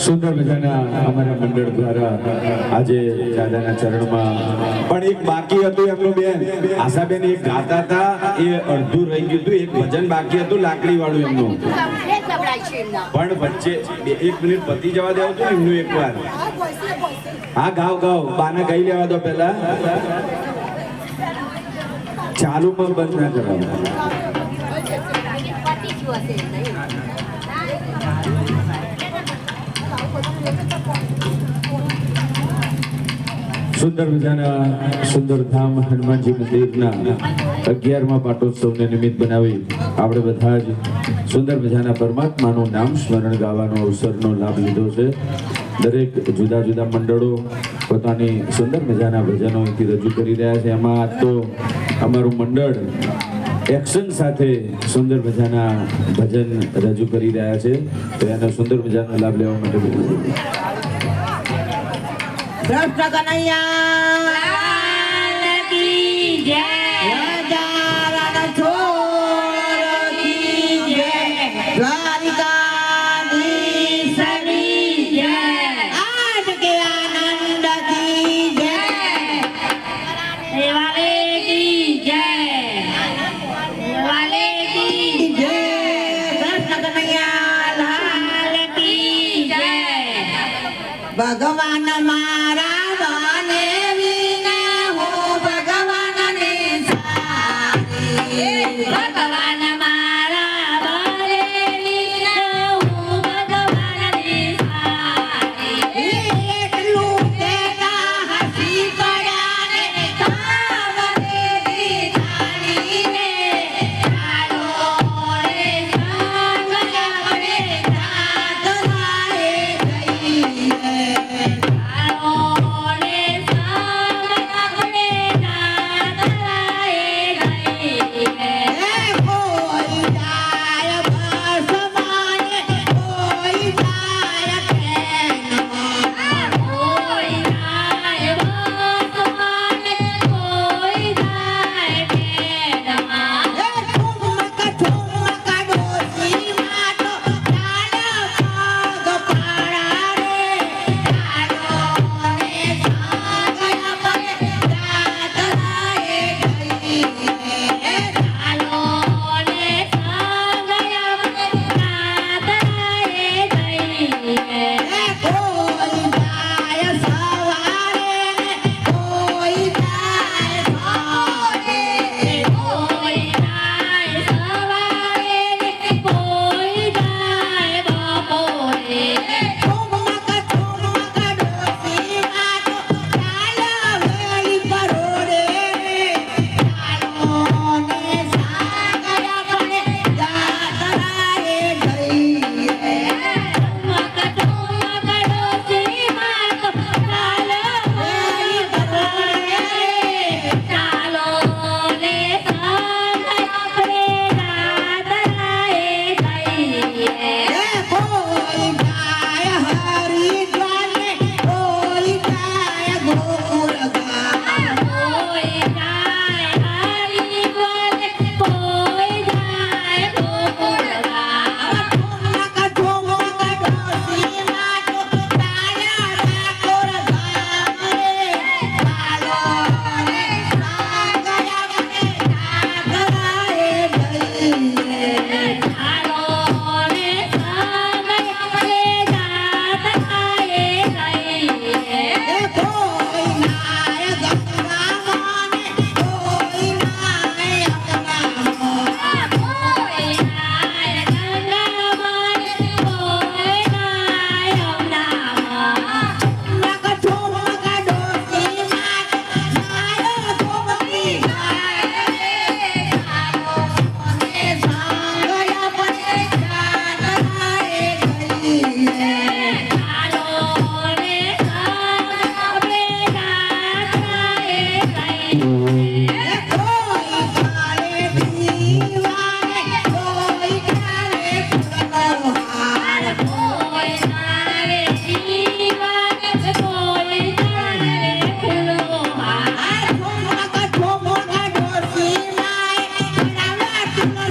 સુંદર મજાના અમારા મંડળ દ્વારા આજે દાદાના ચરણમાં પણ એક બાકી હતું એમનું બેન આશાબેન એક ગાતા હતા એ અડધું રહી ગયું હતું એક ભજન બાકી હતું લાકડી વાળું એમનું પણ વચ્ચે 1 મિનિટ પતી જવા દેવું હતું એમનું એકવાર હા ગાવ બાને ગાઈ લેવા દો પહેલા ચાલુમાં બંધ ના કરવાનું સુંદર મજાના સુંદરધામ હનુમાનજી મંદિરના 11મા પાટોત્સવને નિમિત્ત બનાવી આપણે બધા જ સુંદર મજાના પરમાત્માનું નામ સ્મરણ ગાવાનો અવસરનો લાભ લીધો છે. દરેક જુદા જુદા મંડળો પોતાની સુંદર મજાના ભજનો અહીંથી રજૂ કરી રહ્યા છે. એમાં આજ તો અમારું મંડળ એક્શન સાથે સુંદર મજાના ભજન રજૂ કરી રહ્યા છે તો એનો સુંદર મજાનો લાભ લેવા માટે કૃષ્ણ કનૈયા કી જય રાજા છોડ કી જય દ્વારિકાધીશ કી જય આજ કે આનંદ કી જય દેવાલે કી જય દેવાલે કી જય કૃષ્ણ કનૈયા લાલ કી જય ભગવાન મારા ભગવાન મારા બને વિના હું ભગવાનની સારી એટલું કેતા હસી પડ્યા ને તાવને દીધાડીને ચાલો રે સંગ આપણે જાત રાહે જઈએ ચાલો રે સંગ આપણે જાત રાહે જઈએ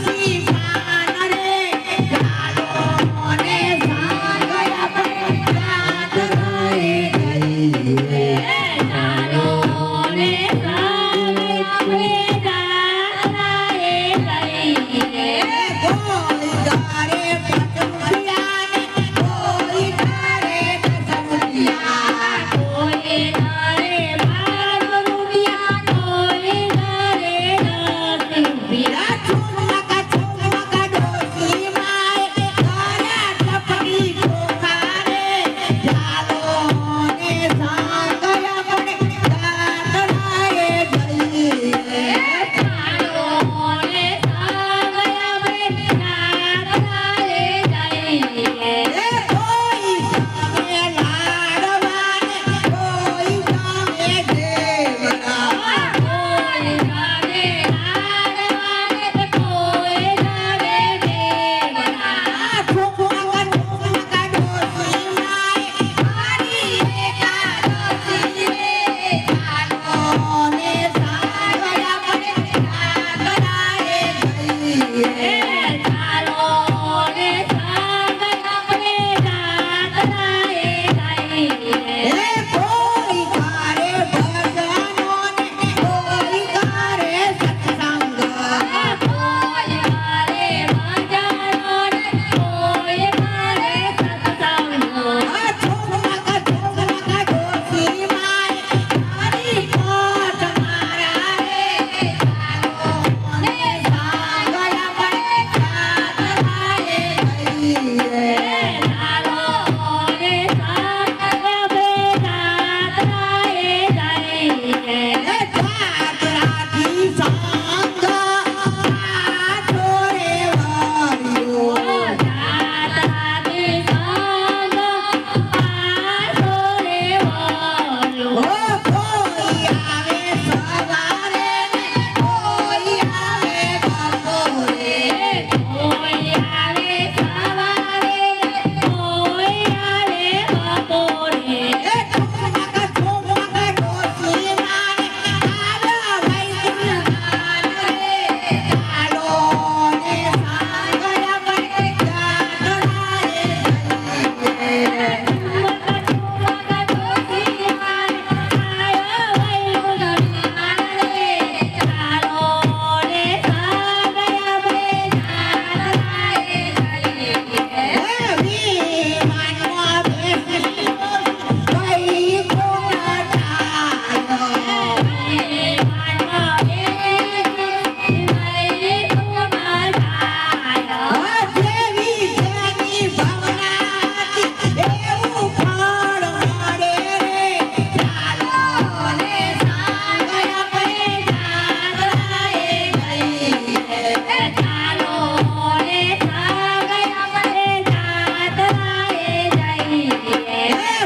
ડોશી પાન રે ચાલો ને સાંગયા પડે જાત રાએ જઈએ ચાલો ને સાંગયા પડે જાત રાએ જઈએ કોઈ ગારે પટમુટિયા ને કોઈ ગારે કસમુટિયા કોઈ ગારે બાર રૂપિયા કોઈ ગારે 10 રૂપિયા છુમકા છુમકા ડોશી માએ ગારા ટપડી ચોખા રે ચાલો ને સાંગયા પડે જાત રાએ જઈએ ચાલો ને સાંગયા પડે જાત રાએ જઈએ કોઈ સામે લાડવાને કોઈ સામે દેવરા કોઈ સામે લાડવાને કોઈ સામે દેવરા છુમકા છુમકા ડોશી માએ મારી એકાદશી રે ચાલો ને સાંગયા પડે જાત રાએ જઈએ ચાલો ને સાંગયા પડે જાત રાએ જઈએ કોઈ ગારે ભજનો ને કોઈ ગારે સત્સંગ કોઈ ગારે ભજનો ને કોઈ ગારે સત્સંગ છુમકા છુમકા ડોશી માએ મારી પોટ મારા રે ચાલો ને સાંગયા પડે જાત રાએ જઈએ ચાલો ને સાંગયા પડે જાત રાએ જઈએ જાત રાથી સાંગ આઠો રે વાર્યો જાત રાથી સાંગ આઠો રે વાર્યો કોઈ આવે સવારે ને કોઈ આવે બપોરે કોઈ આવે સવારે ને કોઈ આવે બપોરે છુમકા છુમકા ડોશી માએ આવ્યા વૈદુર્ગાન રે ચાલો ને સાંગયા પડે જાત રાએ જઈએ છુમકા છુમકા ડોશી માએ આવ્યા વૈદુર્ગાન રે ચાલો ને સાંગયા પડે જાત રાએ જઈએ વિમાનમાં બેસી કઈ કોના ચાલ્યો વિમાનમાં બેસી કઈ કોના ચાલ્યો જેવી જેની ભાવનાથી એવું ફળ મળે રે ચાલો ને સાંગયા પડે જાત રાએ જઈએ ચાલો ને સાંગયા પડે જાત રાએ જઈએ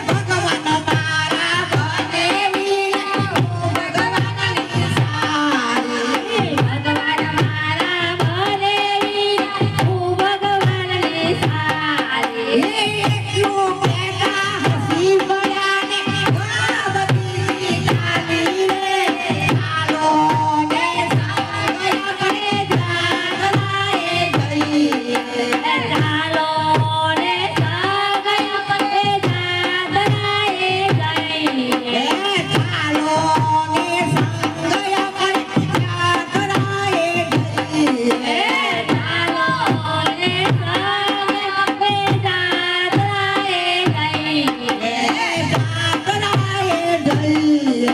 ભગવાન મારા બને વીરા હું ભગવાનની સારી ભગવાન મારા બને વીરા હું ભગવાનની સારી એકલું બેટા હસી પડ્યા ને બધી ચાલી રે ચાલો ને સાંગયા પડે જાત રાએ જઈએ ચાલો ને સાંગયા પડે જાત રાએ જઈએ ચાલો ને સાંગયા પડે જાત રાએ જઈએ ચાલો ને સાંગયા પડે જાત રાએ જઈએ જાત રાએ જઈએ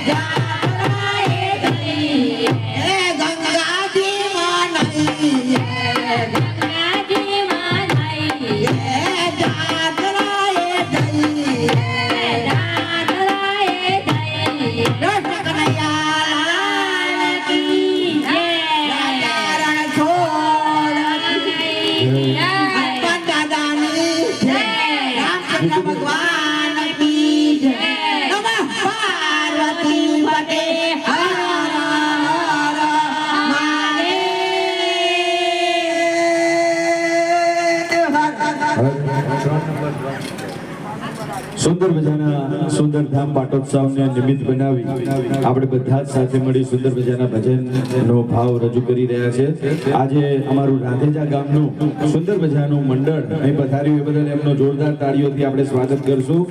જાત રાએ જઈએ ગંગાજી માં નહીએ ગંગાજી માં નહીએ જાત રાએ જઈએ જાત રાએ જઈએ કૃષ્ણ કનૈયા લાલ કી જય રાજા રણછોડ કી જય હનુમાન દાદાની જય રામચંદ્ર ભગવાન કી જય નમઃ પાર્વતી પતે હર હર મહાદેવ હર હર 3 નંબર સુંદર મજાના સુંદર ધામ પાટોત્સવને નિમિત્ત બનાવી આપણે બધા જ સાથે મળી સુંદર મજાના ભજનનો ભાવ રજૂ કરી રહ્યા છે. આજે અમારું રાધેજા ગામનું સુંદર મજાનું મંડળ અહીં પધાર્યું એ બદલ એમનો જોરદાર તાળીઓથી આપણે સ્વાગત કરશું.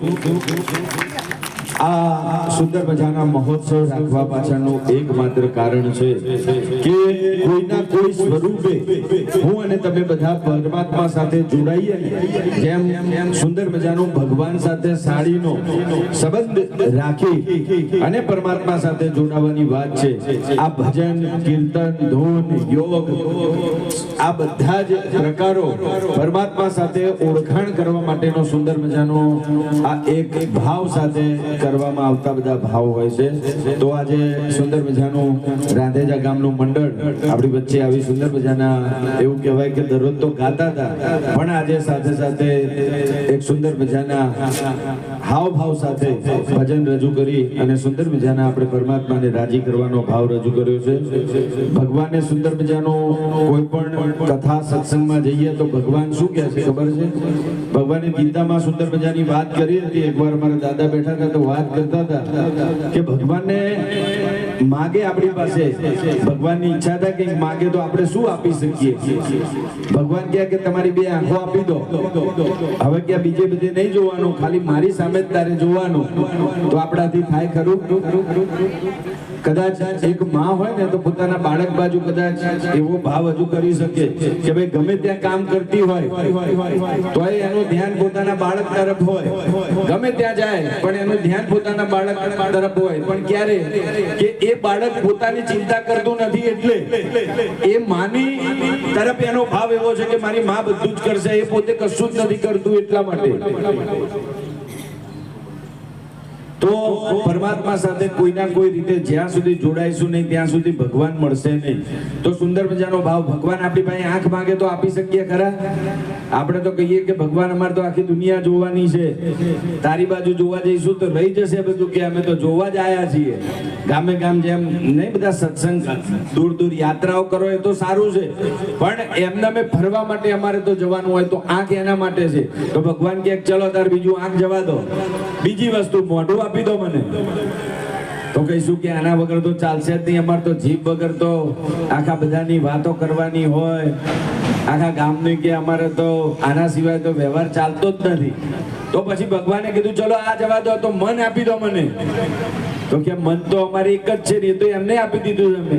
આ સુંદર મજાના મહોત્સવ રાખવા પાછળનું એકમાત્ર કારણ છે કે કોઈના કોઈ સ્વરૂપે હું અને તમે બધા પરમાત્મા સાથે જોડાઈએ જેમ સુંદર મજાનું ભગવાન સાથે સાડીનો સંબંધ રાખી અને પરમાત્મા સાથે જોડાવાની વાત છે. આ ભજન, કીર્તન, ધૂન, યોગ આ બધા જ પ્રકારો પરમાત્મા સાથે ઓળખાણ કરવા માટેનો સુંદર મજાનો આ એક ભાવ સાથે કરવામાં આવતા બધા ભાવ હોય છે. તો આજે સુંદર મજાનું રાંધેજા ગામનું મંડળ આપણી વચ્ચે આવી સુંદર મજાના એવું કહેવાય કે દરરોજ તો ગાતા હતા પણ આજે સાથે સાથે એક સુંદર મજાના હાવભાવ સાથે ભજન રજૂ કરી અને સુંદર મજાના આપણે પરમાત્માને રાજી કરવાનો ભાવ રજૂ કર્યો છે. ભગવાને સુંદર મજાનો કોઈ પણ કથા સત્સંગમાં જઈએ તો ભગવાન શું કહે છે ખબર છે? ભગવાને ગીતામાં સુંદર મજાની વાત કરી હતી. એકવાર અમારા દાદા બેઠા હતા તો વાત કરતા હતા કે ભગવાનને માગે આપણી પાસે ભગવાનની ઈચ્છા થાય કે માગે તો આપણે શું આપી શકીએ? ભગવાન કહે કે તમારી બે આંખો આપી દો. હવે ક્યાં બીજે બધે નહીં જોવાનું, ખાલી મારી સામે જ તારે જોવાનું. તો આપણાથી થાય ખરું? કદાચ એક માં હોય ને તો પોતાના બાળક બાજુ કદાચ એવો ભાવ હજુ કરી શકે કે ભાઈ ગમે ત્યાં કામ કરતી હોય તો એનું ધ્યાન પોતાના બાળક તરફ હોય. ગમે ત્યાં જાય પણ એનું ધ્યાન પોતાના બાળક તરફ હોય. પણ ક્યારે કે એ બાળક પોતાની ચિંતા કરતું નથી એટલે એ માની તરફ એનો ભાવ એવો છે કે મારી માં બધું જ કરશે, એ પોતે કશું જ નથી કરતું એટલા માટે. તો પરમાત્મા સાથે કોઈના કોઈ રીતે જ્યાં સુધી જોડાઈશું નહીં ત્યાં સુધી ભગવાન મળશે નહીં. તો સુંદર મજાનો ભાવ, ભગવાન આપણી પાસે આંખ માંગે તો આપી શકીએ ખરા? આપણે તો કહીએ કે ભગવાન અમારે તો આખી દુનિયા જોવાની છે, તારી બાજુ જોવા જઈશું તો રહી જશે બધું, કે અમે તો જોવા જ આયા છીએ. ગામે ગામ જેમ નહીં બધા સત્સંગ દૂર દૂર યાત્રાઓ કરો એ તો સારું છે પણ એમને અમે ફરવા માટે અમારે તો જવાનું હોય તો આંખ એના માટે છે. તો ભગવાન કહે ચલો તાર બીજું આંખ જવા દો, બીજી વસ્તુ મોઢું આપી દો મને. તો કહીશું કે આના વગર તો ચાલશે જ નહીં. અમારે તો જીભ વગર તો આખા બધાની વાતો કરવાની હોય, આખા ગામની, કે અમારે તો આના સિવાય તો વ્યવહાર ચાલતો જ નથી. તો પછી ભગવાને કીધું ચલો આ જવા દો, તો મન આપી દો મને. તો કે મન તો અમારે એક જ છે ને, એ તો એમને આપી દીધું. અમે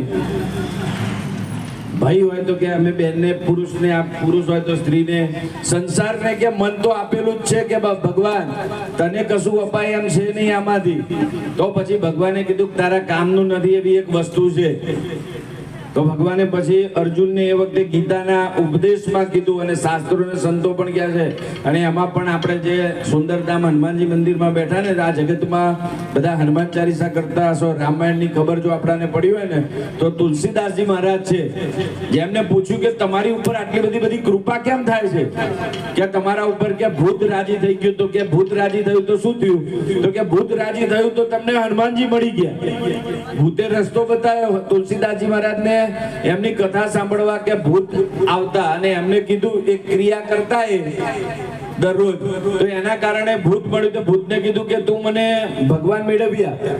ભાઈ હોય તો કે અમે બેનને, પુરુષને, પુરુષ હોય તો સ્ત્રીને, સંસારને કે મન તો આપેલું જ છે કે ભગવાન તને કશું અપાય એમ છે નહીં આમાંથી. તો પછી ભગવાને કીધું તારા કામનું નથી એવી એક વસ્તુ છે. તો ભગવાને પછી અર્જુનને એ વખતે ગીતાના ઉપદેશમાં કીધું અને શાસ્ત્રો અને સંતો પણ કહે છે. અને એમાં પણ આપણે જે સુંદરધામ હનુમાનજી મંદિરમાં બેઠા ને, આ જગતમાં બધા હનુમાન ચાલીસા કરતા હશો, રામાયણની ખબર જો આપણાને પડી હોય ને તો તુલસીદાસજી મહારાજ છે જેમને પૂછ્યું કે તમારી ઉપર આટલી બધી કૃપા કેમ થાય છે? કે તમારા ઉપર કે ભૂત રાજી થઈ ગયું. તો કે ભૂત રાજી થયું તો શું થયું? તો કે ભૂત રાજી થયું તો તમને હનુમાનજી મળી ગયા. ભૂતે રસ્તો બતાવ્યો તુલસીદાસજી મહારાજને એમની કથા સાંભળવા કે ભૂત આવતા અને એમને કીધું એક ક્રિયા કરતા એ દરરોજ, તો એના કારણે ભૂત મળ્યું. તો ભૂતને કીધું કે તું મને ભગવાન મેળવ્યા.